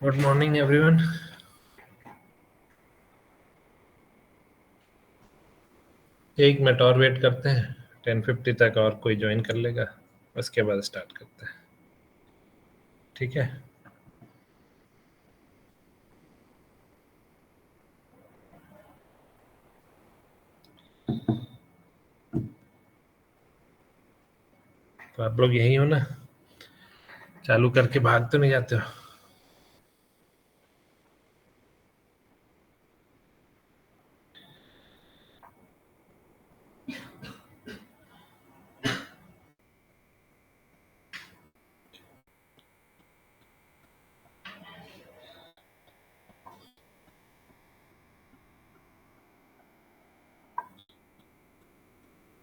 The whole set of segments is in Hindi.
Good morning everyone. एक मिनट और वेट करते हैं, 10:50 तक और कोई ज्वाइन कर लेगा, उसके बाद स्टार्ट करते हैं। ठीक है। तो आप लोग यही हो ना? चालू करके भाग तो नहीं जाते हो?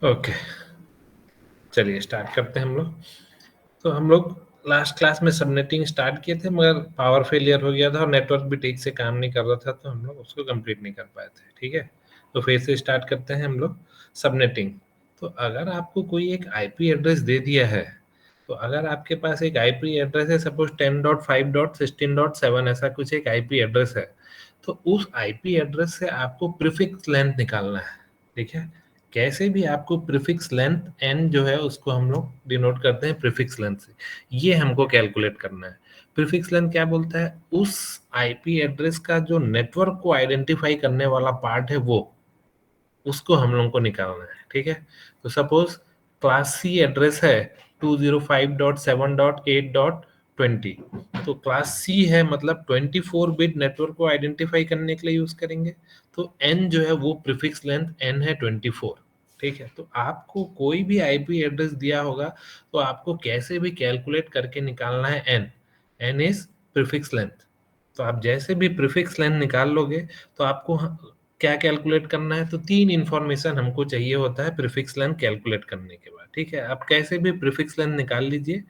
ओके, चलिए स्टार्ट करते हैं हम लोग। तो हम लोग लास्ट क्लास में सबनेटिंग स्टार्ट किए थे, मगर पावर फेलियर हो गया था और नेटवर्क भी ठीक से काम नहीं कर रहा था, तो हम लोग उसको कंप्लीट नहीं कर पाए थे। ठीक है, तो फिर से स्टार्ट करते हैं हम लोग सबनेटिंग। तो अगर आपको कोई एक आईपी एड्रेस दे दिया है, तो अगर आपके पास एक आईपी एड्रेस है, सपोज 10.5.16.7 ऐसा कुछ एक आईपी एड्रेस है, तो उस आईपी एड्रेस से आपको प्रीफिक्स लेंथ निकालना है। ठीक है, कैसे भी आपको प्रीफिक्स लेंथ एन जो है उसको हम लोग डिनोट करते हैं प्रीफिक्स लेंथ से, ये हमको कैलकुलेट करना है। प्रीफिक्स लेंथ क्या बोलता है? उस आईपी एड्रेस का जो नेटवर्क को आइडेंटिफाई करने वाला पार्ट है वो, उसको हम लोग को निकालना है। ठीक है, तो सपोज क्लास सी एड्रेस है 205.7.8.20, तो क्लास सी है मतलब 24 बिट नेटवर्क को आइडेंटिफाई करने के लिए यूज करेंगे। तो एन जो है वो प्रीफिक्स लेंथ एन है 24। ठीक है, तो आपको कोई भी आईपी एड्रेस दिया होगा तो आपको कैसे भी कैलकुलेट करके निकालना है N. N is prefix length. तो आप जैसे भी प्रीफिक्स लेंथ निकाल लोगे, तो आपको क्या कैलकुलेट करना है? तो तीन इंफॉर्मेशन हमको चाहिए होता है प्रीफिक्स लेंथ कैलकुलेट करने के बाद। ठीक है, आप कैसे भी प्रीफिक्स लेंथ निकाल लीजिए।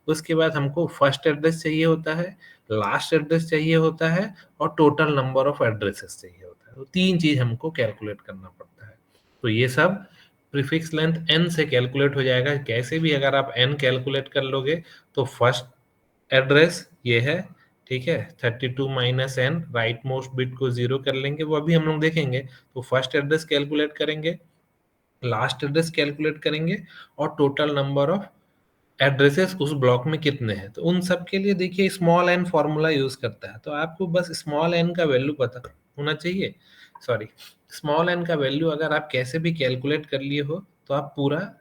उसके बाद हमको फर्स्ट एड्रेस चाहिए होता है, लास्ट एड्रेस चाहिए होता है, और टोटल नंबर ऑफ एड्रेसेस चाहिए होता है। तो तीन चीज हमको कैलकुलेट करना पड़ता है। तो ये सब प्रीफिक्स लेंथ एन से कैलकुलेट हो जाएगा। कैसे भी अगर आप एन कैलकुलेट कर लोगे, तो फर्स्ट एड्रेस ये है। ठीक है, 32 minus N, right most bit को जीरो कर लेंगे, वो अभी हम लोग देखेंगे। तो फर्स्ट एड्रेस कैलकुलेट करेंगे, लास्ट एड्रेस कैलकुलेट करेंगे, और टोटल नंबर ऑफ एड्रेसेस उस ब्लॉक में कितने हैं। तो उन सब के लिए देखिए स्मॉल एन फॉर्मूला यूज करता है, तो आपको बस स्मॉल एन का वैल्यू पता होना चाहिए। सॉरी, स्मॉल एन का वैल्यू अगर आप कैसे भी कैलकुलेट कर लिए हो, तो आप पूरा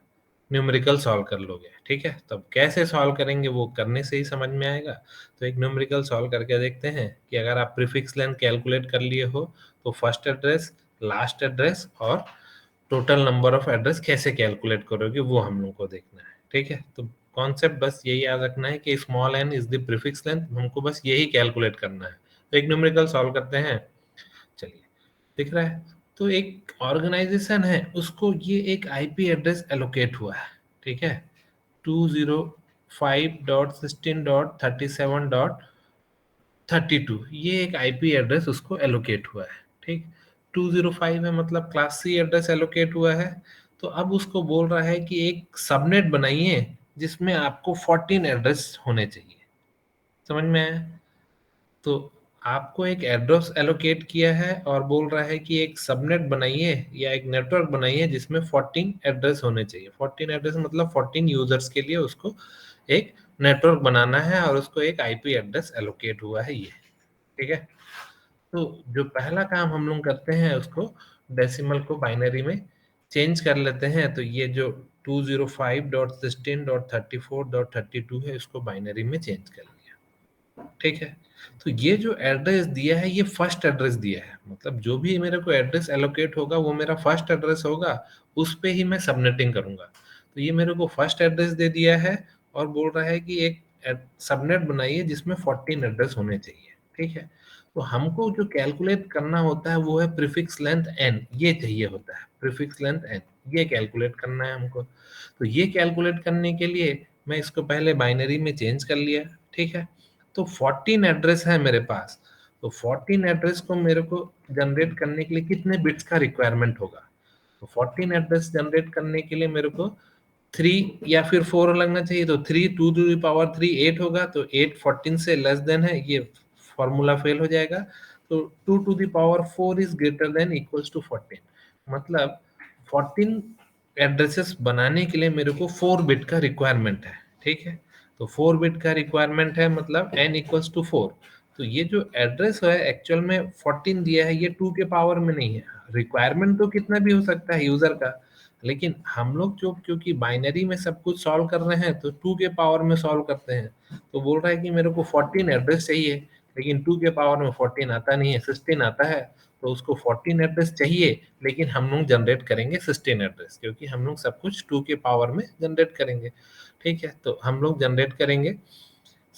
न्यूमेरिकल सॉल्व कर लोगे। ठीक है, तब कैसे सॉल्व करेंगे वो करने से ही समझ में आएगा। तो एक न्यूमेरिकल सॉल्व करके देखते हैं कि अगर आप प्रीफिक्स लेंथ कैलकुलेट कर लिए हो, तो फर्स्ट एड्रेस, लास्ट एड्रेस और टोटल नंबर ऑफ एड्रेस कैसे कैलकुलेट करोगे, वो हम लोग को देखना है। ठीक है, तो कॉन्सेप्ट बस यही याद रखना है कि small N is the prefix length, हमको बस यही कैलकुलेट करना है। तो एक न्यूमेरिकल सॉल्व करते हैं। चलिए, दिख रहा है? तो एक ऑर्गेनाइजेशन है, उसको ये एक आईपी एड्रेस एलोकेट हुआ है। ठीक है, 205.16.37.32, ये एक आईपी एड्रेस उसको एलोकेट हुआ है। ठीक, 205 है मतलब क्लास सी एड्रेस एलोकेट हुआ है। तो अब उसको बोल रहा है कि एक सबनेट बनाइए जिसमें आपको 14 एड्रेस होने चाहिए। समझ में आया? तो आपको एक एड्रेस एलोकेट किया है और बोल रहा है कि एक सबनेट बनाइए या एक नेटवर्क बनाइए जिसमें 14 एड्रेस होने चाहिए। 14 एड्रेस मतलब 14 यूजर्स के लिए उसको एक नेटवर्क बनाना है, और उसको एक आईपी एड्रेस एलोकेट हुआ है ये। ठीक है, तो जो पहला काम हम लोग करते हैं, उसको डेसिमल को बाइनरी में चेंज कर लेते हैं। तो ये जो 205.16.34.32 है, इसको बाइनरी में चेंज कर लिया। ठीक है, तो ये जो एड्रेस दिया है ये फर्स्ट एड्रेस दिया है, मतलब जो भी मेरे को एड्रेस एलोकेट होगा वो मेरा फर्स्ट एड्रेस होगा, उस पे ही मैं सबनेटिंग करूंगा। तो ये मेरे को फर्स्ट एड्रेस दे दिया है, और बोल रहा है कि एक सबनेट बनाइए जिसमें 14 एड्रेस होने चाहिए। ठीक है, तो हमको जो कैलकुलेट करना होता है वो है प्रीफिक्स लेंथ एन, ये चाहिए होता है प्रीफिक्स लेंथ एन, ये कैलकुलेट करना है हमको। तो ये कैलकुलेट करने के लिए मैं इसको पहले बाइनरी में चेंज कर लिया। ठीक है, तो 14 एड्रेस है मेरे पास। तो 14 एड्रेस को मेरे को जनरेट करने के लिए कितने बिट्स का रिक्वायरमेंट होगा? तो 14 एड्रेस जनरेट करने के लिए मेरे को 3 या फिर 4 लगना चाहिए। तो 3 2 टू द पावर 3 8 होगा, तो 8 14 से लेस देन है, ये फॉर्मूला फेल हो जाएगा। तो 2 to the power 4 is greater than equals to 14, मतलब 14 एड्रेसेस बनाने के लिए मेरे को 4 बिट का रिक्वायरमेंट है, ठीक है। तो 4 बिट का रिक्वायरमेंट है, मतलब n इक्वल्स टू 4। तो ये जो एड्रेस है एक्चुअल में 14 दिया है, ये 2 के पावर में नहीं है। रिक्वायरमेंट तो कितना भी हो सकता है यूजर का, लेकिन हम लोग जो क्योंकि बाइनरी में सब कुछ सॉल्व कर रहे हैं तो 2 के पावर में सॉल्व करते हैं। तो बोल रहा है कि मेरे को 14 एड्रेस चाहिए, लेकिन 2 के पावर में 14 आता नहीं है, 16 आता है। तो उसको 14 एड्रेस चाहिए, लेकिन हम लोग जनरेट करेंगे 16 एड्रेस, क्योंकि हम लोग सब कुछ 2 के पावर में जनरेट करेंगे, ठीक है। तो हम लोग जनरेट करेंगे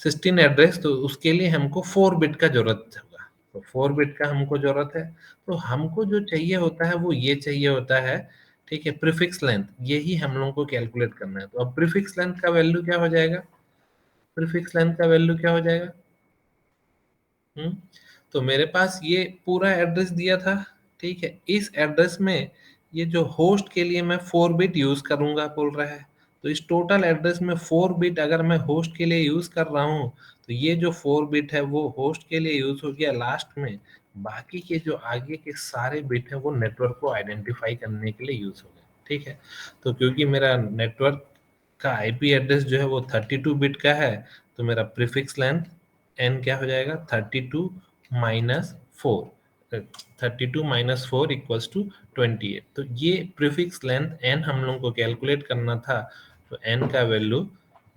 16 एड्रेस, तो उसके लिए हमको 4 बिट का जरूरत होगा। तो 4 बिट का हमको जरूरत है। तो हमको जो चाहिए होता है वो ये चाहिए होता है, ठीक है, प्रीफिक्स लेंथ। यही हम लोग को कैलकुलेट करना है। तो अब प्रीफिक्स लेंथ का वैल्यू क्या हो जाएगा? प्रीफिक्स लेंथ का वैल्यू क्या हो जाएगा? हम्म तो मेरे पास ये पूरा एड्रेस दिया था, ठीक है। इस एड्रेस में ये जो होस्ट के लिए मैं 4 बिट यूज करूंगा बोल रहा है। तो इस टोटल एड्रेस में 4 बिट अगर मैं होस्ट के लिए यूज कर रहा हूँ, तो ये जो 4 बिट है वो होस्ट के लिए यूज हो गया लास्ट में। बाकी के जो आगे के सारे बिट है वो नेटवर्क को आइडेंटिफाई करने के लिए यूज हो गए, ठीक है। तो क्योंकि मेरा नेटवर्क का आईपी एड्रेस जो है वो 32 बिट का है, तो मेरा प्रीफिक्स लेंथ एन क्या हो जाएगा? 32 - 4, 32 - 4 इक्वल्स टू 28। तो ये प्रीफिक्स लेंथ एन हम लोग को कैलकुलेट करना था। तो एन का वैल्यू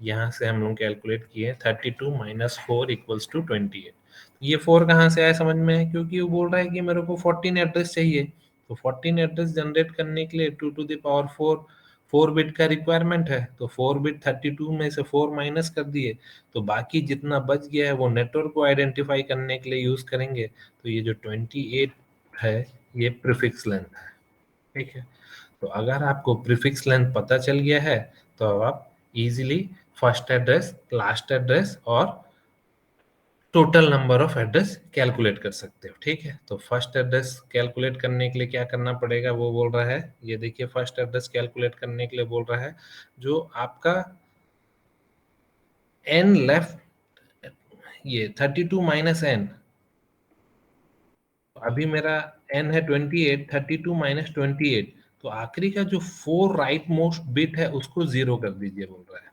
यहाँ से हम लोग कैलकुलेट किए, 32 - 4 इक्वल्स टू 28। ये 4 कहाँ से आया समझ में है? क्योंकि वो बोल रहा है कि मेरे को 14 एड्रेस चाहिए। तो 14 एड्रेस जनरेट करने के लिए 2 टू द पावर 4 4 बिट का रिक्वायरमेंट है। तो 4 बिट 32 में से 4 माइनस कर दिए, तो बाकी जितना बच गया है वो नेटवर्क को आइडेंटिफाई करने के लिए यूज करेंगे। तो ये जो 28 है ये प्रीफिक्स लेंथ है, ठीक है। तो अगर आपको प्रीफिक्स लेंथ पता चल गया है, तो अब आप easily first address, last address और total number of address calculate कर सकते हो, ठीक है। तो फर्स्ट एड्रेस कैलकुलेट करने के लिए क्या करना पड़ेगा वो बोल रहा है। ये देखिए, फर्स्ट एड्रेस कैलकुलेट करने के लिए बोल रहा है जो आपका एन लेफ्ट, ये 32 - एन। अभी मेरा एन है 28, 32 - 28। तो आखिरी का जो 4 राइट मोस्ट बिट है उसको जीरो कर दीजिए बोल रहा है।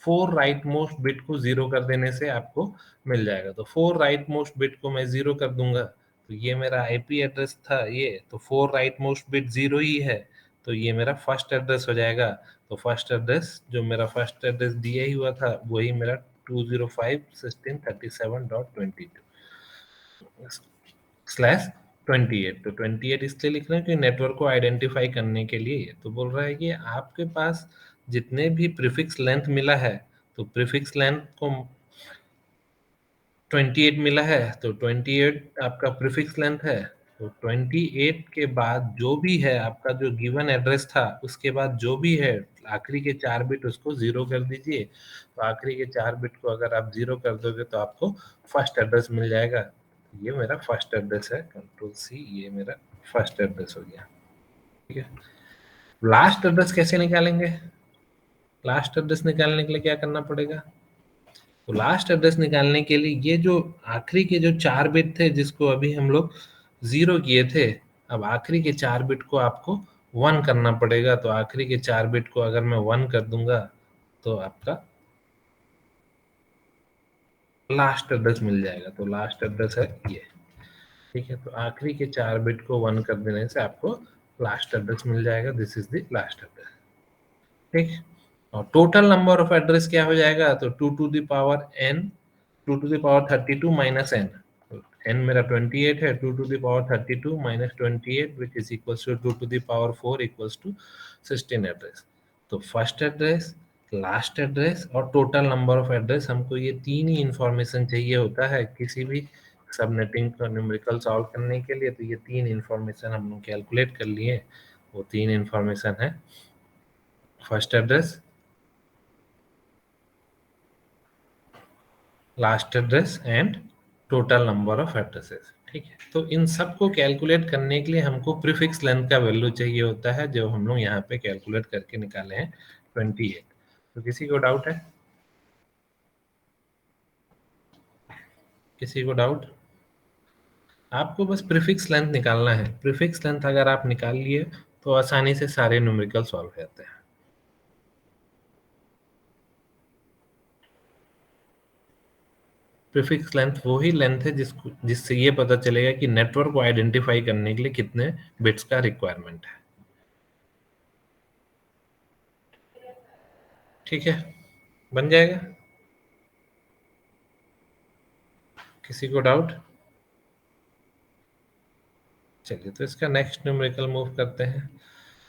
4 राइट मोस्ट बिट को जीरो कर देने से आपको मिल जाएगा। तो 4 राइट मोस्ट बिट को मैं जीरो कर दूंगा। तो ये मेरा आईपी एड्रेस था ये, तो 4 राइट मोस्ट बिट जीरो ही है। तो ये मेरा फर्स्ट एड्रेस हो जाएगा। तो फर्स्ट एड्रेस जो मेरा फर्स्ट एड्रेस दिया ही हुआ था वही मेरा 205.1637.22/28। तो 28 इसलिए लिख रहे हैं कि नेटवर्क को आइडेंटिफाई करने के लिए। तो बोल रहा है कि आपके पास जितने भी प्रीफिक्स लेंथ मिला है, तो प्रीफिक्स लेंथ को 28 मिला है, तो 28 आपका प्रीफिक्स लेंथ है। तो 28 के बाद जो भी है आपका जो गिवन एड्रेस था, उसके बाद जो भी है आखिरी के 4 बिट उसको जीरो कर दीजिए। तो आखिरी के 4 बिट को अगर आप जीरो कर दोगे तो आपको फर्स्ट एड्रेस मिल जाएगा। ये मेरा फर्स्ट एड्रेस है, कंट्रोल सी, ये मेरा फर्स्ट एड्रेस हो गया, ठीक है। लास्ट एड्रेस कैसे निकालेंगे? लास्ट एड्रेस निकालने के लिए क्या करना पड़ेगा? तो लास्ट एड्रेस निकालने के लिए ये जो आखिरी के जो 4 बिट थे जिसको अभी हम लोग जीरो किए थे, अब आखिरी के 4 बिट को आपको 1 करना पड़ेगा। तो आखिरी के 4 बिट को अगर मैं 1 कर दूंगा तो आपका लास्ट एड्रेस मिल जाएगा। तो लास्ट एड्रेस है ये, ठीक है। तो आखिरी के 4 बिट को 1 कर देने से आपको लास्ट एड्रेस मिल जाएगा। This is the last address, ठीक। और टोटल नंबर ऑफ एड्रेस क्या हो जाएगा? तो 2 to the power n, 2 to the power 32 minus n। n मेरा 28 है, 2 to the power 32 minus 28 which is equals to 2 to the power 4 equals to 16 address. तो फर्स्ट एड्रेस, लास्ट एड्रेस और टोटल नंबर ऑफ एड्रेस, हमको ये तीन ही इंफॉर्मेशन चाहिए होता है किसी भी सबनेटिंग का न्यूमेरिकल सॉल्व करने के लिए। तो ये तीन इंफॉर्मेशन हम लोग कैलकुलेट कर लिए। वो तीन इंफॉर्मेशन है first address, last address and total number of addresses, ठीक है। तो इन सब को कैलकुलेट करने के लिए हमको प्रीफिक्स लेंथ का वैल्यू चाहिए होता है, जो हम लोग यहाँ पे कैलकुलेट करके निकाले हैं 28। तो किसी को डाउट है? किसी को डाउट? आपको बस प्रीफिक्स लेंथ निकालना है। प्रीफिक्स लेंथ अगर आप निकाल लिए तो आसानी से सारे न्यूमेरिकल सॉल्व हो जाते हैं। प्रीफिक्स लेंथ वही लेंथ है जिससे ये पता चलेगा कि नेटवर्क को आइडेंटिफाई करने के लिए कितने बिट्स का रिक्वायरमेंट है। ठीक है, बन जाएगा। किसी को डाउट? चलिए, तो इसका नेक्स्ट न्यूमेरिकल मूव करते हैं।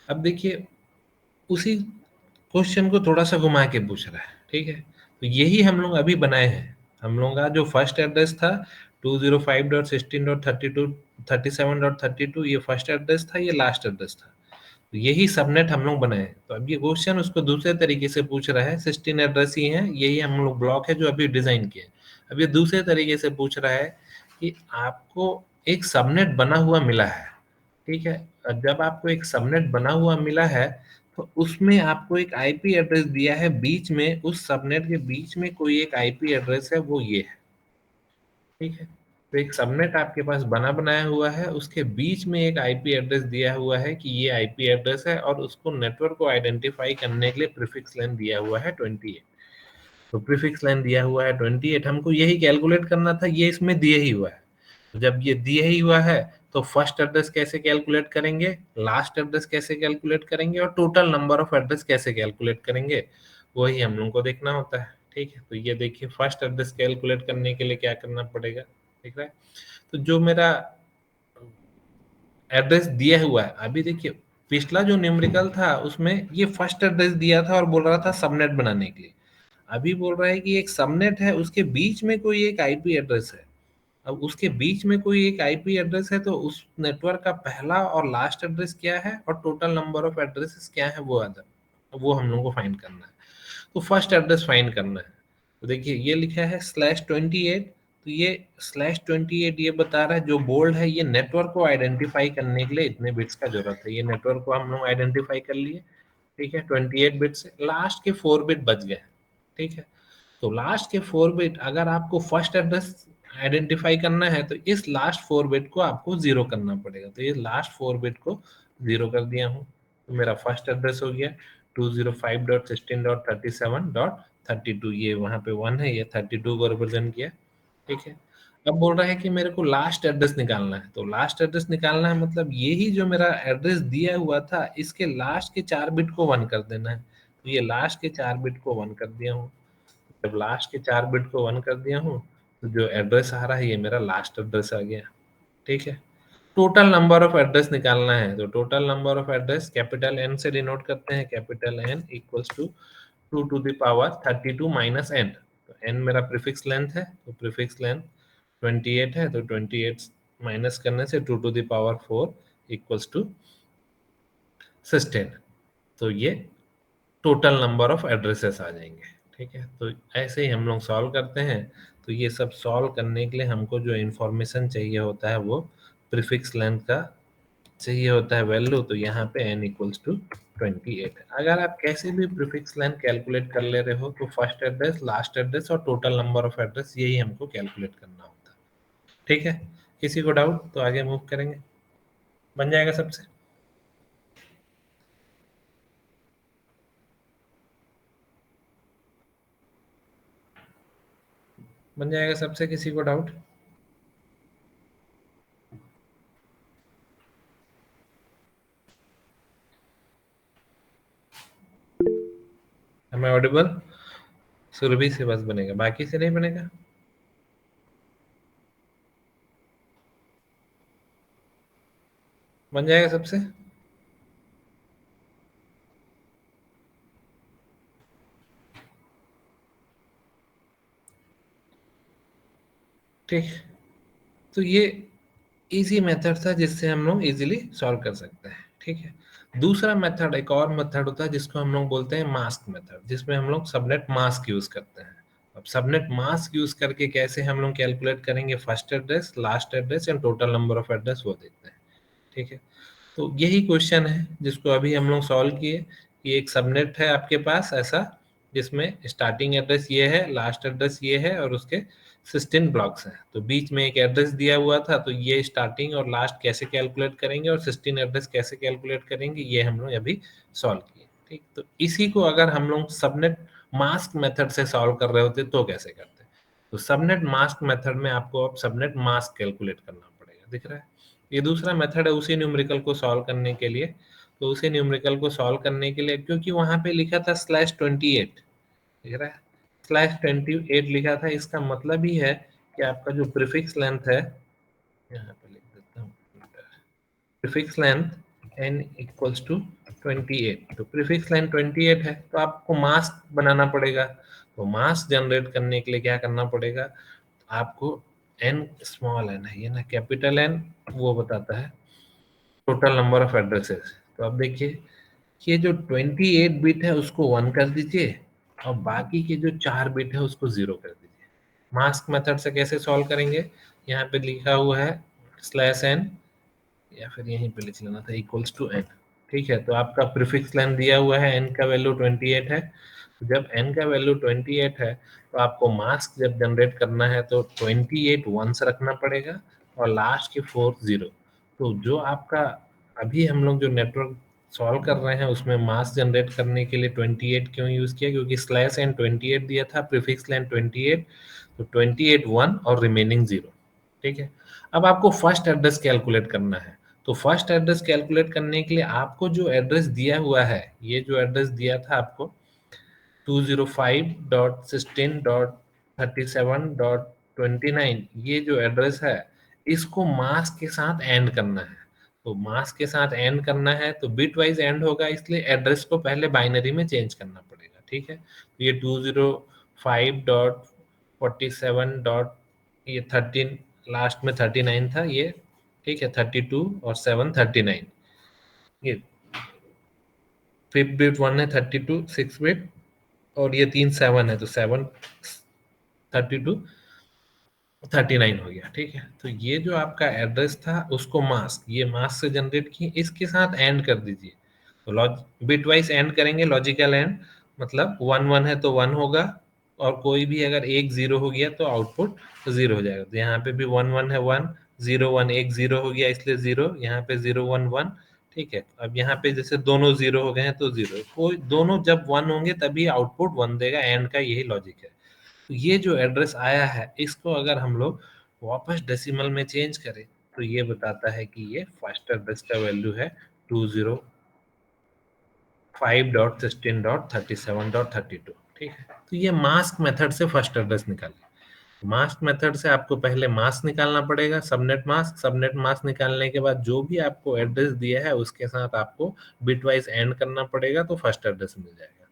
अब देखिए, उसी क्वेश्चन को थोड़ा सा घुमा के पूछ रहा है। ठीक है, तो यही हम लोग अभी बनाए हैं। हम लोग का जो फर्स्ट एड्रेस था 205.16.32 ये फर्स्ट एड्रेस था, ये लास्ट एड्रेस था। तो यही सबनेट हम लोग बनाए हैं। तो अब ये क्वेश्चन उसको दूसरे तरीके से पूछ रहा है। 16 एड्रेस ही है, यही हम लोग ब्लॉक है जो अभी डिजाइन किए। अब ये दूसरे तरीके से पूछ रहा है कि आपको एक सबनेट बना हुआ मिला है। ठीक है, जब आपको एक सबनेट बना हुआ मिला है तो उसमें आपको एक आईपी एड्रेस दिया है, बीच में उस सबनेट के बीच में कोई एक आईपी एड्रेस है, वो ये है। ठीक है, तो एक सबनेट आपके पास बना बनाया हुआ है, उसके बीच में एक आईपी एड्रेस दिया हुआ है कि ये आईपी एड्रेस है, और उसको नेटवर्क को आइडेंटिफाई करने के लिए प्रीफिक्स लेन दिया हुआ है 28। तो प्रीफिक्स लाइन दिया हुआ है 28, हमको यही कैलकुलेट करना था, ये इसमें दिए ही हुआ है। तो जब ये दिए ही हुआ है तो फर्स्ट एड्रेस कैसे कैलकुलेट करेंगे, लास्ट एड्रेस कैसे कैलकुलेट करेंगे, और टोटल नंबर ऑफ एड्रेस कैसे कैलकुलेट करेंगे, वही हम लोग को देखना होता है। ठीक है, तो ये देखिए, फर्स्ट एड्रेस कैलकुलेट करने के लिए क्या करना पड़ेगा, ठीक है। तो जो मेरा एड्रेस दिया हुआ है, अभी देखिए, पिछला जो न्यूमेरिकल था उसमें ये फर्स्ट एड्रेस दिया था और बोल रहा था सबनेट बनाने के लिए। अभी बोल रहा है कि एक सबनेट है, उसके बीच में कोई एक आईपी एड्रेस है। अब उसके बीच में कोई एक आईपी एड्रेस है, तो उस नेटवर्क का पहला और लास्ट एड्रेस क्या है और टोटल नंबर ऑफ एड्रेसेस क्या है, वो हम लोग को फाइंड करना है। तो फर्स्ट एड्रेस फाइंड करना है। तो देखिए, ये लिखा है /28। तो ये /28 ये बता रहा है, जो बोल्ड है ये नेटवर्क को आइडेंटिफाई करने के लिए इतने बिट्स का जरूरत है। ये नेटवर्क को हम लोग आइडेंटिफाई कर लिए। ठीक है, 28 बिट से लास्ट के 4 बिट बच गए। ठीक है, तो लास्ट के 4 बिट अगर आपको फर्स्ट एड्रेस आइडेंटिफाई करना है तो इस लास्ट 4 बिट को आपको जीरो करना पड़ेगा। तो ये लास्ट 4 बिट को जीरो कर दिया हूँ, तो मेरा फर्स्ट एड्रेस हो गया 205.16.37.32। ये वहां पे 1 है, ये 32 को रिप्रेजेंट किया। ठीक है, अब बोल रहा है कि मेरे को लास्ट एड्रेस निकालना है। तो लास्ट एड्रेस निकालना है मतलब यही जो मेरा एड्रेस दिया हुआ था, इसके लास्ट के 4 बिट को 1 कर देना है। तो ये लास्ट के 4 बिट को 1 कर दिया हूँ। जब लास्ट के 4 बिट को 1 कर दिया हूँ, तो जो एड्रेस आ रहा है ये मेरा लास्ट एड्रेस आ गया। ठीक है, टोटल नंबर ऑफ एड्रेस निकालना है। तो total number of address capital N से डिनोट करते हैं। Capital N equals to 2 to the power 32 minus N. तो एन मेरा प्रीफिक्स लेंथ है, तो प्रीफिक्स लेंथ 28 है, तो 28 माइनस करने से 2 to the power 4 equals to 16। तो ये टोटल नंबर ऑफ एड्रेसेस आ जाएंगे। ठीक है, तो ऐसे ही हम लोग सॉल्व करते हैं। तो ये सब सॉल्व करने के लिए हमको जो इंफॉर्मेशन चाहिए होता है वो प्रीफिक्स लेंथ का चाहिए होता है वैल्यू। तो यहाँ पे n इक्वल्स टू 28 है। अगर आप कैसे भी प्रीफिक्स लेंथ कैलकुलेट कर ले रहे हो तो फर्स्ट एड्रेस, लास्ट एड्रेस और टोटल नंबर ऑफ एड्रेस यही हमको कैलकुलेट करना होता है। ठीक है, किसी को डाउट तो आगे मूव करेंगे। बन जाएगा सबसे? बन जाएगा सबसे? किसी को डाउट? हमें ऑडिबल? सुरभि से बस बनेगा, बाकी से नहीं बनेगा। बन जाएगा सबसे? ठीक, तो ये इजी मेथड था जिससे हम लोग इजीली सॉल्व कर सकते हैं। ठीक है, दूसरा मेथड, एक और मेथड होता है जिसको हम लोग बोलते हैं मास्क मेथड, जिसमें हम लोग सबनेट मास्क यूज करते हैं। अब सबनेट मास्क यूज करके कैसे हम लोग कैलकुलेट करेंगे first address, last address and total number of address, वो देखते हैं। ठीक है, तो यही क्वेश्चन है जिसको अभी हम लोग सॉल्व किए कि एक सबनेट है आपके पास ऐसा, जिसमें स्टार्टिंग एड्रेस ये है, लास्ट एड्रेस ये है और उसके 16 ब्लॉक्स हैं। तो बीच में एक एड्रेस दिया हुआ था, तो ये स्टार्टिंग और लास्ट कैसे कैलकुलेट करेंगे और 16 एड्रेस कैसे कैलकुलेट करेंगे, ये हम लोग अभी सॉल्व किए। ठीक, तो इसी को अगर हम लोग सबनेट मास्क मेथड से सॉल्व कर रहे होते तो कैसे करते? तो सबनेट मास्क मेथड में आपको अब सबनेट मास्क कैलकुलेट करना पड़ेगा। दिख रहा है? ये दूसरा मेथड है उसी न्यूमेरिकल को सॉल्व करने के लिए। तो उसी न्यूमेरिकल को सॉल्व करने के लिए, क्योंकि वहां पे लिखा था /28, दिख रहा है? /28 लिखा था, इसका मतलब ही है कि आपका जो प्रीफिक्स लेंथ है, यहाँ पे लिख देता हूँ, prefix length n equals to 28। तो प्रीफिक्स लेंथ 28 है, तो आपको मास्क बनाना पड़ेगा। तो मास्क जनरेट करने के लिए क्या करना पड़ेगा? आपको n स्मॉल n है, ये ना कैपिटल N, वो बताता है टोटल नंबर ऑफ एड्रेसेस। तो अब देखिए, ये जो 28 बिट है उसको 1 कर दीजिए और बाकी के जो 4 बिट है उसको 0 कर दीजिए। मास्क मेथड से कैसे सॉल्व करेंगे? यहाँ पे लिखा हुआ है /n, या फिर यहीं पे लिख लेना था इक्वल्स टू n। ठीक है, तो आपका प्रीफिक्स लेंथ दिया हुआ है, n का वैल्यू 28 है। तो जब n का वैल्यू 28 है तो आपको मास्क जब जनरेट करना है तो 28 वंस रखना पड़ेगा और लास्ट के 4 0। तो जो आपका अभी हम लोग जो नेटवर्क सॉल्व कर रहे हैं उसमें मास्क जनरेट करने के लिए 28 क्यों यूज किया? क्योंकि /n 28 दिया था, प्रीफिक्स लेंथ 28, तो 28 1 और रिमेनिंग 0। ठीक है, अब आपको फर्स्ट एड्रेस कैलकुलेट करना है। तो फर्स्ट एड्रेस कैलकुलेट करने के लिए आपको जो एड्रेस दिया हुआ है, ये जो एड्रेस दिया था आपको 205.16.37.29, ये जो एड्रेस है इसको मास्क के साथ एंड करना है। तो मास्क के साथ एंड करना है तो बिट वाइज एंड होगा, इसलिए एड्रेस को पहले बाइनरी में चेंज करना पड़ेगा। ठीक है, तो ये 205.47. ये 13 लास्ट में 39 था ये। ठीक है, 32 और 7 39, ये फिफ्थ बिट 1 है, 32 6 बिट, और ये 3 7 है, तो 7 32 39 हो गया। ठीक है, तो ये जो आपका एड्रेस था उसको मास्क, ये मास्क से जनरेट किए, इसके साथ एंड कर दीजिए। तो लॉज बिट वाइज एंड करेंगे, लॉजिकल एंड, मतलब 1 1 है तो 1 होगा और कोई भी अगर एक 0 हो गया तो आउटपुट 0 हो जाएगा। तो यहाँ पे भी 1 1 है 1 0 1, एक 0 हो गया इसलिए 0, यहाँ पे 0 1 1। ठीक है, अब यहाँ पे जैसे दोनों 0 हो गए हैं तो 0, कोई दोनों जब 1 होंगे तभी आउटपुट 1 देगा, एंड का यही लॉजिक है। तो ये जो एड्रेस आया है इसको अगर हम लोग वापस डेसिमल में चेंज करें तो ये बताता है कि ये फर्स्ट एड्रेस का वैल्यू है 205.16.37.32। ठीक है, तो ये मास्क मेथड से फर्स्ट एड्रेस निकालिए। मास्क मेथड से आपको पहले मास्क निकालना पड़ेगा, सबनेट मास्क। सबनेट मास्क निकालने के बाद जो भी आपको एड्रेस दिया है उसके साथ आपको बिटवाइज एंड करना पड़ेगा, तो फर्स्ट एड्रेस मिल जाएगा।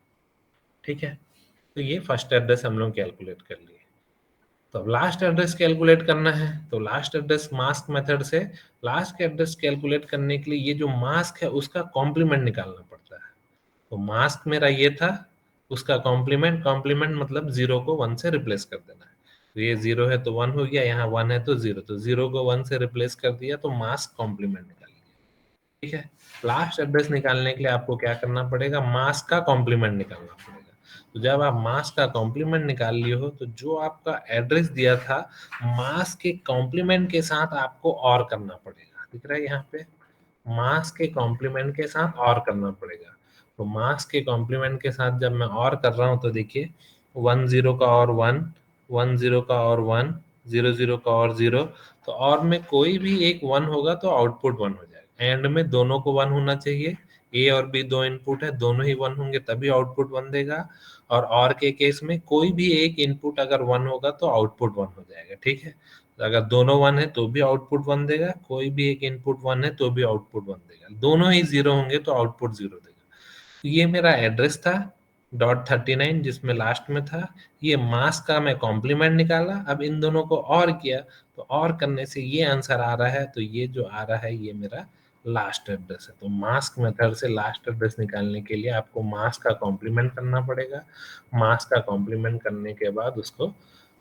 ठीक है, तो ये फर्स्ट एड्रेस हम लोग कैलकुलेट कर लिए। तो अब लास्ट एड्रेस कैलकुलेट करना है, तो लास्ट एड्रेस मास्क मेथड से लास्ट एड्रेस कैलकुलेट करने के लिए ये जो मास्क है उसका कॉम्प्लीमेंट निकालना पड़ता है। तो मास्क मेरा ये था, उसका कॉम्प्लीमेंट, कॉम्प्लीमेंट मतलब 0 को 1 से रिप्लेस कर देना है। तो ये 0 है तो 1 हो गया, यहाँ 1 है तो 0, तो 0 को 1 से रिप्लेस कर दिया, तो मास्क कॉम्प्लीमेंट निकाल लिया। ठीक है, लास्ट एड्रेस निकालने के लिए आपको क्या करना पड़ेगा? मास्क का कॉम्प्लीमेंट निकालना पड़ेगा। तो जब आप मास्क का कॉम्प्लीमेंट निकाल लिए हो तो जो आपका एड्रेस दिया था मास्क के कॉम्प्लीमेंट के साथ आपको और करना पड़ेगा। दिख रहा है यहाँ पे? मास्क के कॉम्प्लीमेंट के साथ और करना पड़ेगा। तो मास्क के कॉम्प्लीमेंट के साथ जब मैं और कर रहा हूँ तो देखिए 1 0 का और 1, 1 0 का और 1, 0 0 का और 0। तो और में कोई भी एक 1 होगा तो आउटपुट 1 हो जाएगा। एंड में दोनों को 1 होना चाहिए, ए और बी दो इनपुट है, दोनों ही 1 होंगे तभी आउटपुट 1 देगा। और के केस में कोई भी एक इनपुट अगर 1 होगा तो आउटपुट 1 हो जाएगा। ठीक है, अगर दोनों 1 है तो भी आउटपुट 1 देगा, कोई भी एक इनपुट 1 है तो भी आउटपुट 1 देगा, दोनों ही 0 होंगे तो आउटपुट 0 देगा। तो ये मेरा एड्रेस था .39 जिसमें लास्ट में था। ये मास्क का मैं कॉम्प्लीमेंट निकाला, अब इन दोनों को और किया, तो और करने से ये आंसर आ रहा है। तो ये जो आ रहा है ये मेरा लास्ट एड्रेस है। तो मास्क मेथड से लास्ट एड्रेस निकालने के लिए आपको मास्क का कॉम्प्लीमेंट करना पड़ेगा। मास्क का कॉम्प्लीमेंट करने के बाद उसको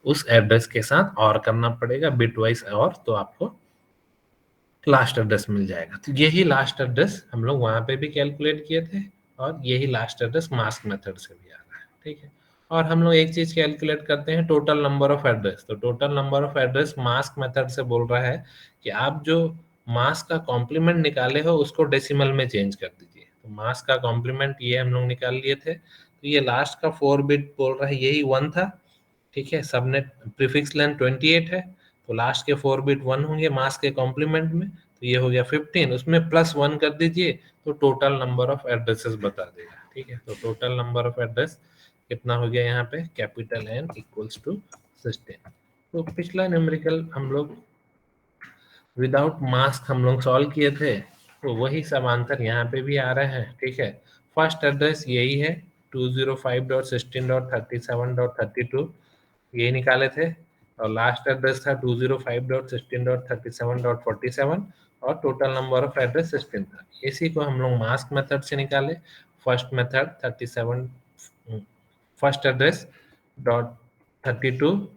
उस एड्रेस के साथ और करना पड़ेगा बिटवाइज, और तो आपको लास्ट एड्रेस मिल जाएगा। तो यही लास्ट एड्रेस हम लोग वहां पे भी कैलकुलेट किए थे और यही लास्ट एड्रेस मास्क मेथड से भी आ रहा है। ठीक है। और हम लोग एक चीज कैलकुलेट करते हैं, टोटल नंबर ऑफ एड्रेस। तो total number of address mask method से बोल रहा है कि आप जो मास्क का कॉम्प्लीमेंट निकाले हो उसको डेसिमल में चेंज कर दीजिए। तो मास्क का कॉम्प्लीमेंट ये हम लोग निकाल लिए थे, तो ये लास्ट का 4 बिट बोल रहा है यही 1 था। ठीक है, सबनेट प्रीफिक्स लेंथ 28 है, तो लास्ट के 4 बिट 1 होंगे मास्क के कॉम्प्लीमेंट में, तो ये हो गया 15, उसमें +1 कर दीजिए तो टोटल नंबर ऑफ एड्रेसेस बता देगा। ठीक है, तो टोटल नंबर ऑफ एड्रेस कितना हो गया यहाँ पे, कैपिटल N इक्वल्स टू 16। तो पिछला न्यूमेरिकल हम लोग विदाउट मास्क हम लोग सॉल्व किए थे, तो वही सब आंसर यहाँ पे भी आ रहे हैं। ठीक है, फर्स्ट एड्रेस यही है 205.16.37.32, यही निकाले थे। और लास्ट एड्रेस था 205.16.37.47 और टोटल नंबर ऑफ एड्रेस 16 था। इसी को हम लोग मास्क मेथड से निकाले। First method 37, first address dot 32,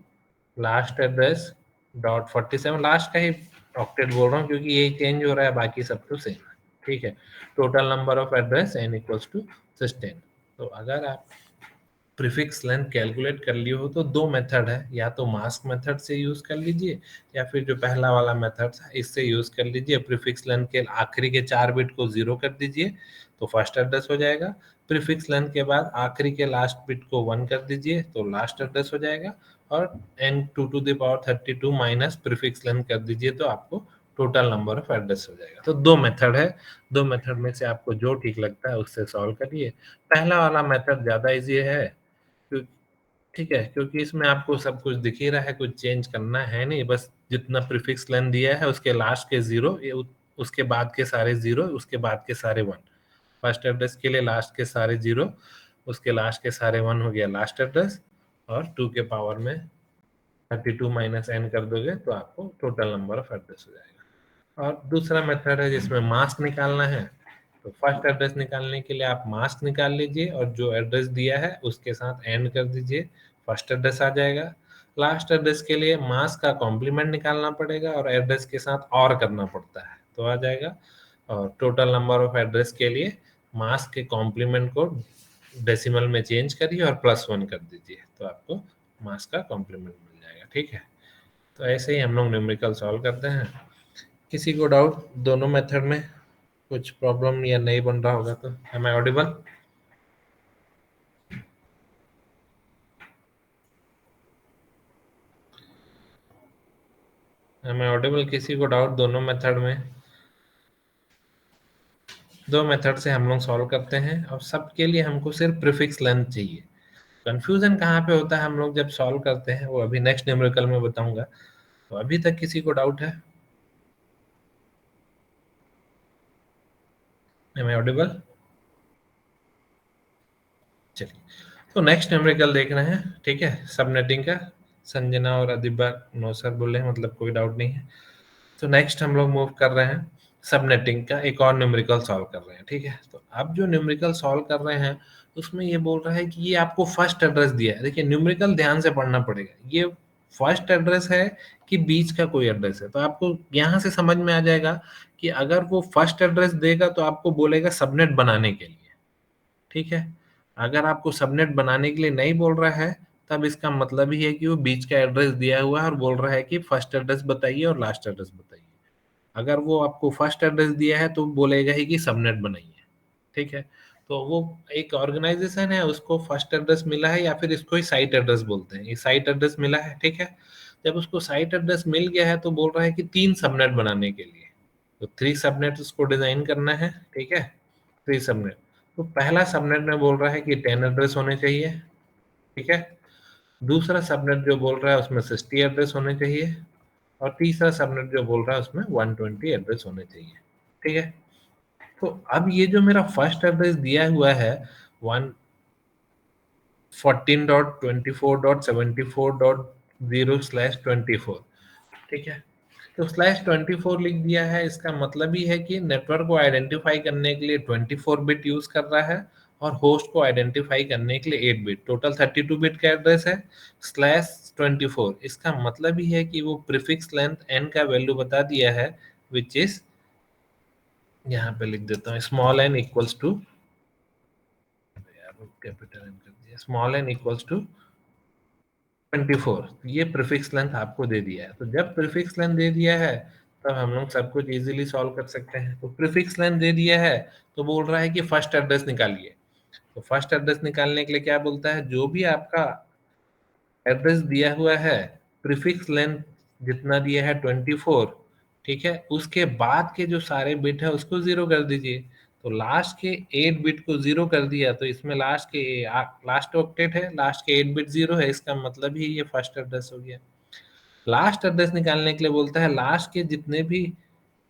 last address dot 47, last का ही ऑक्टेट बोल रहा हूँ क्योंकि यही चेंज हो रहा है, बाकी सब तो सेम है। ठीक है, total number of address n equals to 16। तो अगर आप प्रीफिक्स लेंथ कैलकुलेट कर लिए हो तो दो मेथड है, या तो मास्क मेथड से यूज कर लीजिए या फिर जो पहला वाला मेथड था इससे यूज कर लीजिए। प्रीफिक्स लेंथ के आखिरी के 4 बिट को 0 कर दीजिए तो फर्स्ट एड्रेस हो जाएगा। प्रीफिक्स लेंथ के बाद आखिरी के लास्ट बिट को 1 कर दीजिए तो लास्ट एड्रेस हो जाएगा। और n2 to the power 32 minus prefix length कर दीजिए तो आपको टोटल नंबर ऑफ एड्रेस हो जाएगा। तो दो मेथड है, दो मेथड में से आपको जो ठीक लगता है उससे सॉल्व करिए। पहला वाला मेथड ज्यादा इजी है, क्यों- ठीक है, क्योंकि इसमें आपको सब कुछ दिख ही रहा है, कुछ चेंज करना है नहीं, बस जितना प्रीफिक्स लेंथ दिया है उसके लास्ट के 0, ये उसके बाद के सारे 0, उसके बाद के सारे 1। फर्स्ट एड्रेस के लिए लास्ट के सारे 0, उसके लास्ट के सारे 1 हो गया लास्ट एड्रेस। और 2 के पावर में 32 माइनस n कर दोगे तो आपको टोटल नंबर ऑफ एड्रेस हो जाएगा। और दूसरा मेथड है जिसमें मास्क निकालना है, तो फर्स्ट एड्रेस निकालने के लिए आप मास्क निकाल लीजिए और जो एड्रेस दिया है उसके साथ एंड कर दीजिए, फर्स्ट एड्रेस आ जाएगा। लास्ट एड्रेस के लिए मास्क का कॉम्प्लीमेंट निकालना पड़ेगा और एड्रेस के साथ और करना पड़ता है तो आ जाएगा। और टोटल नंबर ऑफ एड्रेस के लिए मास्क के कॉम्प्लीमेंट को डेसिमल में चेंज करिए और +1 कर दीजिए तो आपको मास्क का कॉम्प्लीमेंट मिल जाएगा। ठीक है, तो ऐसे ही हम लोग न्यूमेरिकल सॉल्व करते हैं। किसी को डाउट दोनों मेथड में कुछ प्रॉब्लम या नहीं बन रहा होगा तो am I audible? Am I audible? किसी को डाउट दोनों मेथड में? दो मेथड से हम लोग सॉल्व करते हैं और सबके लिए हमको सिर्फ प्रीफिक्स लेंथ चाहिए। कंफ्यूजन कहाँ पे होता है हम लोग जब सॉल्व करते हैं वो अभी नेक्स्ट न्यूमेरिकल में बताऊंगा। तो अभी तक किसी को डाउट है? Am I audible? चलिए, तो नेक्स्ट न्यूमेरिकल देख रहे हैं। ठीक है, सबनेटिंग का। संजना और अधिबा नो सर बोले हैं, मतलब कोई डाउट नहीं है। तो नेक्स्ट हम लोग मूव कर रहे हैं, सबनेटिंग का एक और न्यूमेरिकल सॉल्व कर रहे हैं। ठीक है, तो अब जो न्यूमेरिकल सॉल्व कर रहे हैं उसमें ये बोल रहा है कि ये आपको फर्स्ट एड्रेस दिया है। देखिए न्यूमेरिकल ध्यान से पढ़ना पड़ेगा, ये फर्स्ट एड्रेस है कि बीच का कोई एड्रेस है। तो आपको यहाँ से समझ में आ जाएगा कि अगर वो फर्स्ट एड्रेस देगा तो आपको बोलेगा सबनेट बनाने के लिए। ठीक है, अगर आपको सबनेट बनाने के लिए नहीं बोल रहा है तब इसका मतलब ही है कि वो बीच का एड्रेस दिया हुआ है और बोल रहा है कि फर्स्ट एड्रेस बताइए और लास्ट एड्रेस बताइए। अगर वो आपको फर्स्ट एड्रेस दिया है तो बोलेगा ही कि सबनेट बनाइए। ठीक है, तो वो एक ऑर्गेनाइजेशन है उसको फर्स्ट एड्रेस मिला है या फिर इसको ही साइट एड्रेस बोलते हैं, ये साइट एड्रेस मिला है। ठीक है, जब उसको साइट एड्रेस मिल गया है तो बोल रहा है कि 3 सबनेट बनाने के लिए, तो 3 सबनेट उसको डिजाइन करना है। ठीक है, 3 सबनेट। तो पहला सबनेट में बोल रहा है कि 10 एड्रेस होने चाहिए। ठीक है, दूसरा सबनेट जो बोल रहा है उसमें 60 एड्रेस होने चाहिए और तीसरा सबनेट जो बोल रहा है उसमें 120 एड्रेस होने चाहिए। ठीक है, तो अब ये जो मेरा फर्स्ट एड्रेस दिया हुआ है 114.24.74.0/24, ठीक है, तो /24 लिख दिया है। इसका मतलब ही है कि नेटवर्क को आइडेंटिफाई करने के लिए 24 बिट यूज कर रहा है और होस्ट को आइडेंटिफाई करने के लिए 8 बिट, टोटल 32 बिट का एड्रेस है। /24 इसका मतलब ही है कि वो प्रीफिक्स लेंथ n का वैल्यू बता दिया है, विच इज, यहाँ पे लिख देता हूँ, स्मॉल n इक्वल्स टू, यार कैपिटल n कर दिया, स्मॉल एन इक्वल्स टू 24, ये प्रीफिक्स लेंथ आपको दे दिया है। तो जब प्रीफिक्स लेंथ दे दिया है तब हम लोग सब कुछ इजीली सॉल्व कर सकते हैं। तो प्रीफिक्स लेंथ दे दिया है तो बोल रहा है कि फर्स्ट एड्रेस निकालिए। तो फर्स्ट एड्रेस निकालने के लिए क्या बोलता है, जो भी आपका एड्रेस दिया हुआ है, प्रीफिक्स लेंथ जितना दिया है 24, ठीक है, उसके बाद के जो सारे बिट है उसको जीरो कर दीजिए। तो लास्ट के 8 बिट को जीरो कर दिया तो इसमें लास्ट ऑक्टेट है, लास्ट के 8 बिट जीरो है, इसका मतलब ही ये फर्स्ट एड्रेस हो गया। लास्ट एड्रेस निकालने के लिए बोलता है लास्ट के जितने भी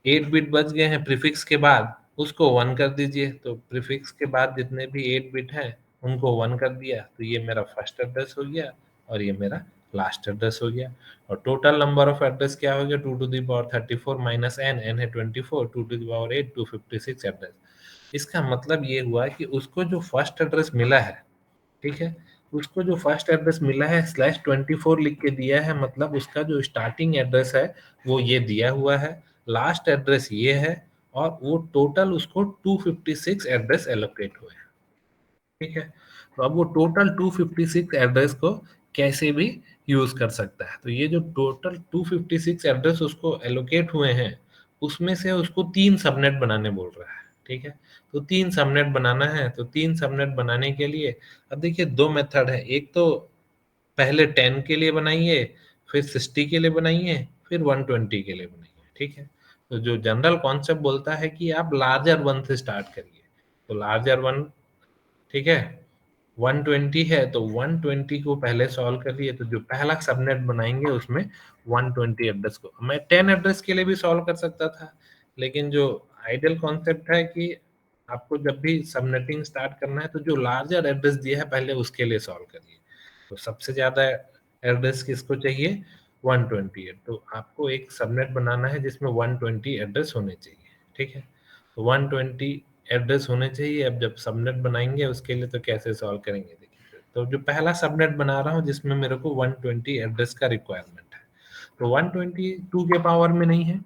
8 बिट बच गए हैं प्रीफिक्स के बाद उसको 1 कर दीजिए। तो प्रीफिक्स के बाद जितने भी 8 बिट हैं उनको 1 कर दिया तो ये मेरा फर्स्ट एड्रेस हो गया और ये मेरा लास्ट एड्रेस हो गया। और टोटल नंबर ऑफ एड्रेस क्या हो गया, 2 to the power 34 minus N, N है 24, 2 टू द पावर 8, 256 एड्रेस। इसका मतलब ये हुआ कि उसको जो फर्स्ट एड्रेस मिला है, ठीक है, उसको जो फर्स्ट एड्रेस मिला है /24 लिख के दिया है, मतलब उसका जो स्टार्टिंग एड्रेस है वो ये दिया हुआ है, लास्ट एड्रेस ये है, और वो टोटल उसको 256 एड्रेस एलोकेट हुए हैं। ठीक है, तो अब वो टोटल 256 एड्रेस को कैसे भी यूज कर सकता है। तो ये जो टोटल 256 एड्रेस उसको एलोकेट हुए हैं उसमें से उसको 3 सबनेट बनाने बोल रहा है। ठीक है, तो 3 सबनेट बनाना है। तो 3 सबनेट बनाने के लिए अब देखिए 2 मेथड है। एक तो पहले 10 के लिए बनाइए, फिर 60 के लिए बनाइए, फिर 120 के लिए बनाइए। ठीक है, तो जो जनरल कॉन्सेप्ट बोलता है कि आप लार्जर वन से स्टार्ट करिए। तो लार्जर वन, ठीक है, 120 है तो 120 को पहले सॉल्व कर लिए। तो जो पहला सबनेट बनाएंगे उसमें 120 एड्रेस को, मैं 10 एड्रेस के लिए भी सॉल्व कर सकता था, लेकिन जो आइडियल कॉन्सेप्ट है कि आपको जब भी सबनेटिंग स्टार्ट करना है तो जो लार्जर एड्रेस दिया है पहले उसके लिए सॉल्व करिए। तो सबसे ज्यादा एड्रेस किसको चाहिए, 128। तो आपको एक सबनेट बनाना है जिसमें 120 एड्रेस होने चाहिए। ठीक है, तो 120 एड्रेस होने चाहिए। अब जब सबनेट बनाएंगे उसके लिए तो कैसे सॉल्व करेंगे देखिए। तो जो पहला सबनेट बना रहा हूँ जिसमें मेरे को 120 एड्रेस का रिक्वायरमेंट है, तो 120 2 के पावर में नहीं है।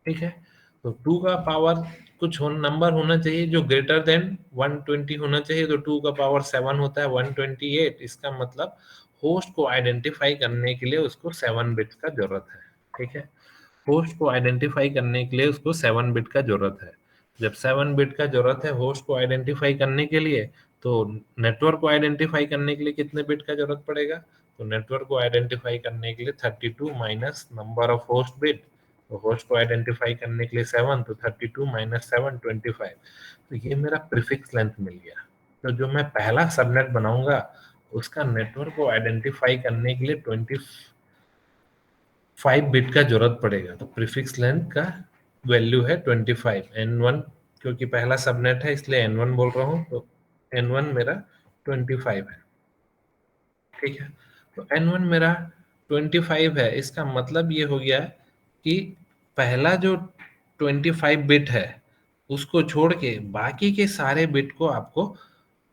ठीक है, तो 2 का पावर कुछ नंबर होना चाहिए जो ग्रेटर देन 120 होना चाहिए। तो 2 का पावर 7 होता है 128। इसका मतलब होस्ट को आइडेंटिफाई करने के लिए उसको 7 बिट्स का जरूरत है। ठीक है, होस्ट को आइडेंटिफाई करने के लिए उसको 7 बिट का जरूरत है। जब 7 बिट का जरूरत है होस्ट को आइडेंटिफाई करने के लिए, तो नेटवर्क को आइडेंटिफाई करने के लिए कितने बिट का जरूरत पड़ेगा, तो नेटवर्क को आइडेंटिफाई करने के लिए 32 minus number of host bit. तो होस्ट को आइडेंटिफाई करने के लिए 7, तो 32 माइनस 7 25। तो ये मेरा प्रीफिक्स लेंथ मिल गया। तो जो मैं पहला सबनेट बनाऊंगा उसका नेटवर्क को आइडेंटिफाई करने के लिए 5 बिट का जरूरत पड़ेगा। तो प्रीफिक्स लेंथ का वैल्यू है 25 n1, क्योंकि पहला सबनेट है इसलिए n1 बोल रहा हूँ। तो n1 मेरा 25 है। ठीक है, तो n1 मेरा 25 है। इसका मतलब ये हो गया कि पहला जो 25 बिट है उसको छोड़ के बाकी के सारे बिट को आपको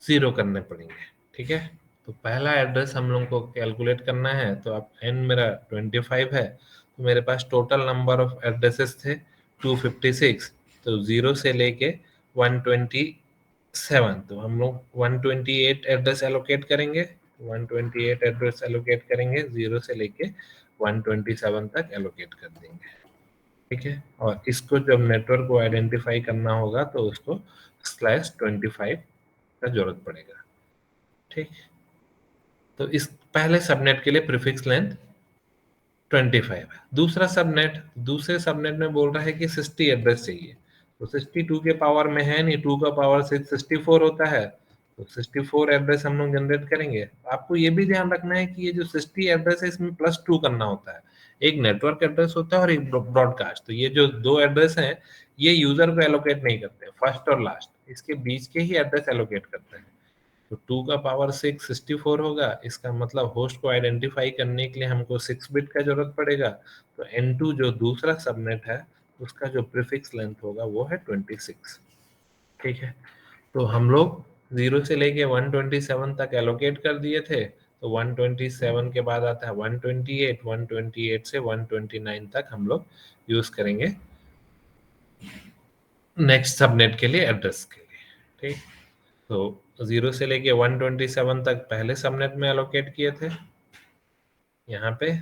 जीरो करने पड़ेंगे। ठीक है, तो पहला एड्रेस हम लोग को कैलकुलेट करना है। तो अब n मेरा 25 है, तो मेरे पास टोटल नंबर ऑफ एड्रेसेस थे 256। तो जीरो से लेके 127, तो हम लोग 128 एड्रेस एलोकेट करेंगे। 128 एड्रेस एलोकेट करेंगे, जीरो से लेके 127 तक एलोकेट कर देंगे। ठीक है, और इसको जब नेटवर्क को आइडेंटिफाई करना होगा तो उसको /25 का जरूरत पड़ेगा। ठीक, तो इस पहले सबनेट के लिए प्रीफिक्स लेंथ 25 है। दूसरे सबनेट में बोल रहा है कि 60 एड्रेस चाहिए। तो 62 के पावर में है नहीं, 2 का पावर 6 64 होता है। तो 64 एड्रेस हम लोग जनरेट करेंगे। आपको ये भी ध्यान रखना है कि ये जो 60 एड्रेस है इसमें +2 करना होता है। एक नेटवर्क एड्रेस होता है और एक ब्रॉडकास्ट। तो ये जो दो एड्रेस हैं ये यूजर को एलोकेट नहीं करते, फर्स्ट और लास्ट इसके बीच के ही एड्रेस एलोकेट करते हैं। तो 2 का पावर 6 64 होगा। इसका मतलब होस्ट को आइडेंटिफाई करने के लिए हमको 6 बिट का जरूरत पड़ेगा। तो n2 जो दूसरा सबनेट है उसका जो प्रीफिक्स लेंथ होगा वो है 26। ठीक है, तो हम लोग 0 से लेके 127 तक एलोकेट कर दिए थे। तो 127 के बाद आता है 128, 128 से 129 तक हम लोग यूज करेंगे नेक्स्ट सबनेट के लिए एड्रेस के लिए। ठीक, तो 0 से लेके 127 तक पहले सबनेट में एलोकेट किए थे, यहाँ पे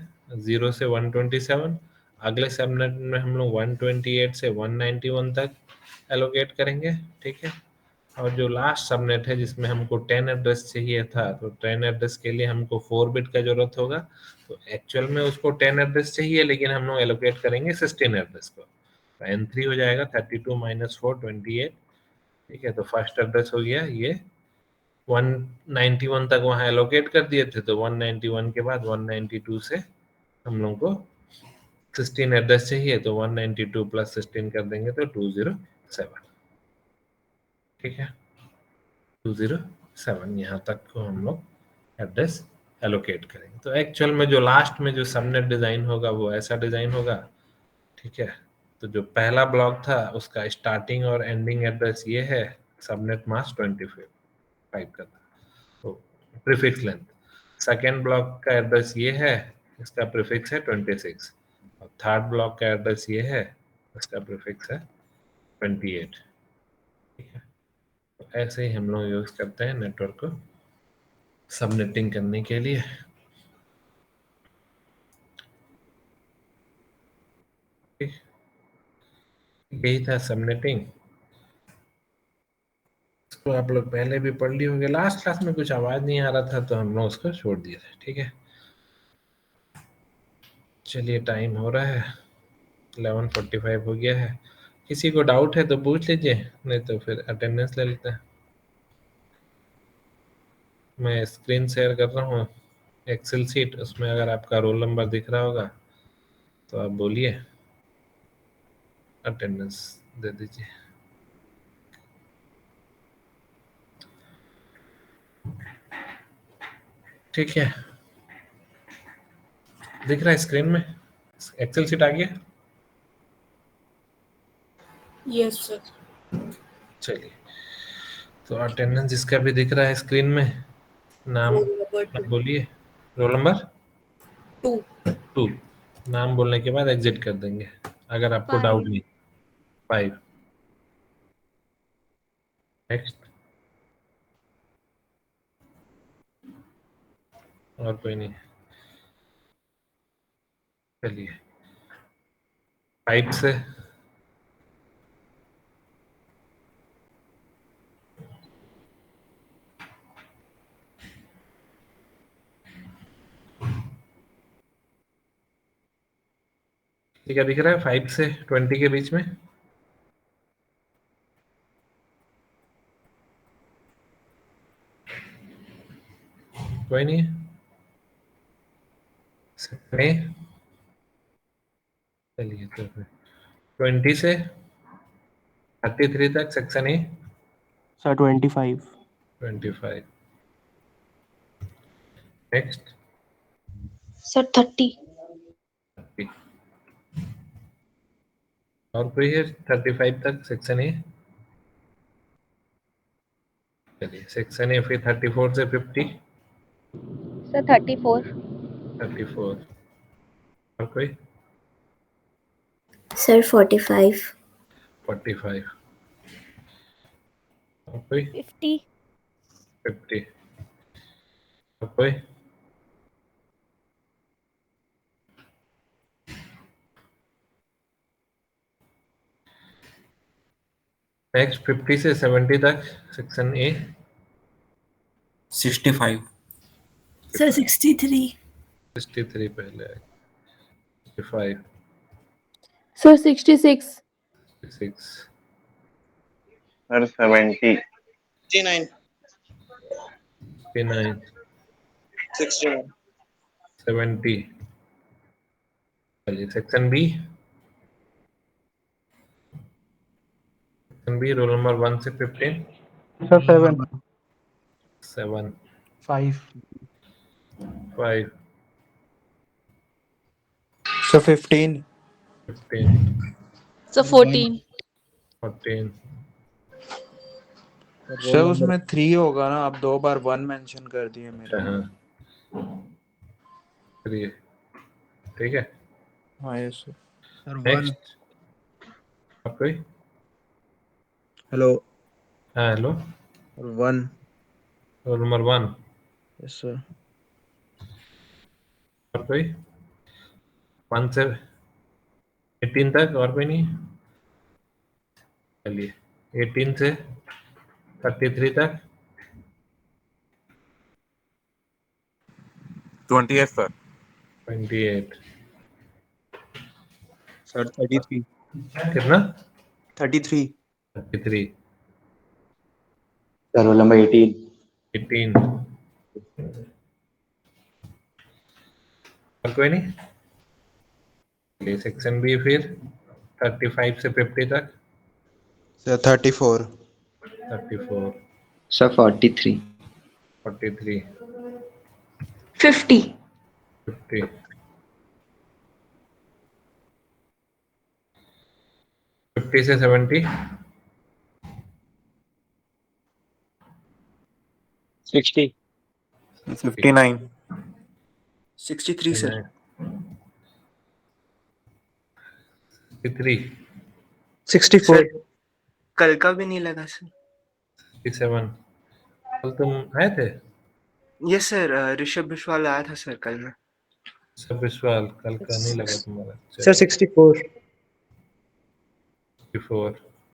0 से 127, अगले सबनेट में हम लोग 128 से 191 तक एलोकेट करेंगे, ठीक है। और जो लास्ट सबनेट है जिसमें हमको 10 एड्रेस चाहिए था, तो 10 एड्रेस के लिए हमको 4 बिट का जरूरत होगा। तो एक्चुअल में उसको 10 एड्रेस चाहिए, लेकिन हम लोग एलोकेट करेंगे 16 एड्रेस को। तो N3 हो जाएगा 32 माइनस 4 28, ठीक है। तो फर्स्ट एड्रेस हो गया ये, 191 तक वहां एलोकेट कर दिए थे, तो 191 के बाद 192 से हम लोग को 16 एड्रेस चाहिए, तो 192 प्लस 16 कर देंगे तो 207, ठीक है। 207 यहाँ तक को हम लोग एड्रेस एलोकेट करेंगे। तो एक्चुअल में जो लास्ट में जो सबनेट डिजाइन होगा वो ऐसा डिजाइन होगा, ठीक है। तो जो पहला ब्लॉक था उसका स्टार्टिंग और एंडिंग एड्रेस ये है, सबनेट मास्क 25 का था, तो प्रीफिक्स लेंथ। सेकेंड ब्लॉक का एड्रेस ये है, इसका प्रीफिक्स है 26, और थर्ड ब्लॉक का एड्रेस ये है, इसका प्रीफिक्स है 28, ठीक है। तो ऐसे ही हम लोग यूज करते हैं नेटवर्क को सबनेटिंग करने के लिए। यही था सबनेटिंग। इसको आप लोग पहले भी पढ़ लिए होंगे, लास्ट क्लास में कुछ आवाज नहीं आ रहा था तो हम लोग उसको छोड़ दिए थे, ठीक है। चलिए टाइम हो रहा है, 11:45 हो गया है। किसी को डाउट है तो पूछ लीजिए, नहीं तो फिर अटेंडेंस ले लेते हैं। मैं स्क्रीन शेयर कर रहा हूँ एक्सेल सीट, उसमें अगर आपका रोल नंबर दिख रहा होगा तो आप बोलिए, अटेंडेंस दे दीजिए। ठीक है, दिख रहा है स्क्रीन में, एक्सेल सीट आ गया। Yes sir. चलिए, तो अटेंडेंस जिसका भी दिख रहा है स्क्रीन में, नाम रोल नंबर 2। बोलिए। Roll number 2। 2, नाम बोलने के बाद एग्जिट कर देंगे अगर आपको डाउट 5। नहीं। 5, नेक्स्ट। और कोई नहीं, चलिए 5 से क्या दिख रहा है, 5 से 20 के बीच में। कोई नहीं है, चलिए तो फिर 20 से 33 तक section A. Sir 25। 25, next. Sir 30। और कोई है 35 तक सेक्शन ए। चलिए सेक्शन ए फिर 34 से 50। सर 34। 34, और कोई। सर 45। 45, और कोई। 50। 50, और कोई। नेक्स्ट 50 से 70 तक सेक्शन ए। 65। सर 63। 63 पहले है, 65, सर 66। 66, सर 70। 69। 69, 61। 70। चलिए section B. Section B roll number 1 से 15। सर 7। 7, 5। 5, सर 15। 15, सर 14। 14। सर उसमें 3 होगा ना, आप 2 बार 1 मेंशन कर दिए मेरे। हाँ, 3, ठीक है। हाँ यस सर। सर 1। नेक्स्ट, और कोई। हेलो हाँ hello. 1। Role number 1। Yes sir. और कोई? 1 से 18 तक और कोई नहीं? चलिए 18 से 33 तक। 28 सर। 28। सर 33। कितना? 33। 33। Sir roll number 18। 18। और कोई नहीं? चलिए सेक्शन बी फिर 35 से 50 तक। सर 34। 34। सर 43। 43। 50. 50। 50 से 70। 60। 59। 63 सर। 63। 64। कल का भी नहीं लगा सर। 67। कल तुम आए थे? यस सर, ऋषभ बिस्वाल आया था सर कल में। सब विश्वाल कल का नहीं लगा तुम्हारा? सर 64। 64।